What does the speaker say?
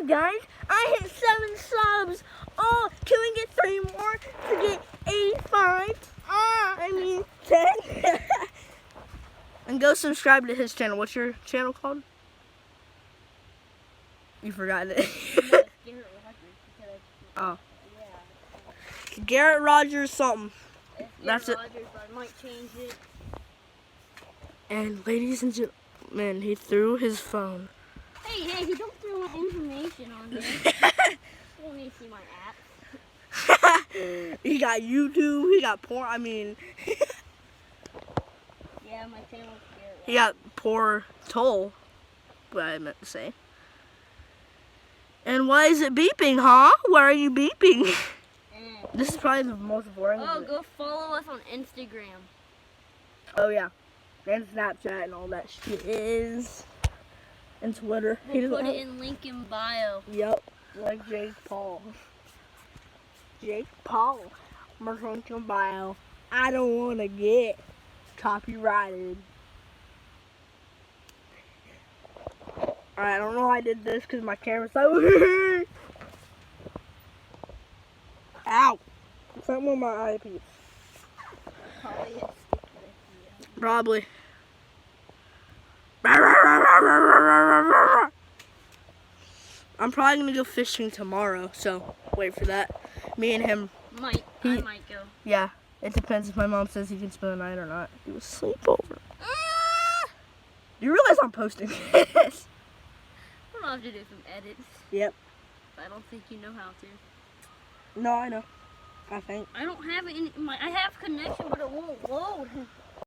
subscribe, guys. I hit 7 subs. Oh, can we get 3 more to get 85? I mean 10. And go subscribe to his channel. What's your channel called? You forgot it. Oh. Yeah. Garrett Rogers something. That's it. Rogers, but I might change it. And ladies and gentlemen, he threw his phone. Hey, don't throw my information on here. You want me to see my apps? He got YouTube, he got porn, I mean. Yeah, my channel's Garrett. He got poor toll, what I meant to say. And why is it beeping, huh? Why are you beeping? This is probably the most boring. Oh, go follow us on Instagram. Oh, yeah. And Snapchat and all that shit is. And Twitter. We'll put it in link in bio. Yep. Like Jake Paul. Jake Paul. My link in bio. I don't want to get copyrighted. Alright, I don't know how I did this because my camera's so. Ow! Something on my eyepiece. Probably. I'm probably gonna go fishing tomorrow, so wait for that. Me and him. I might go. Yeah, it depends if my mom says he can spend the night or not. Do a sleepover. You realize I'm posting this? I'll have to do some edits. Yep. I don't think you know how to. No, I know. I think. I don't have it in my. I have connection, but it won't load.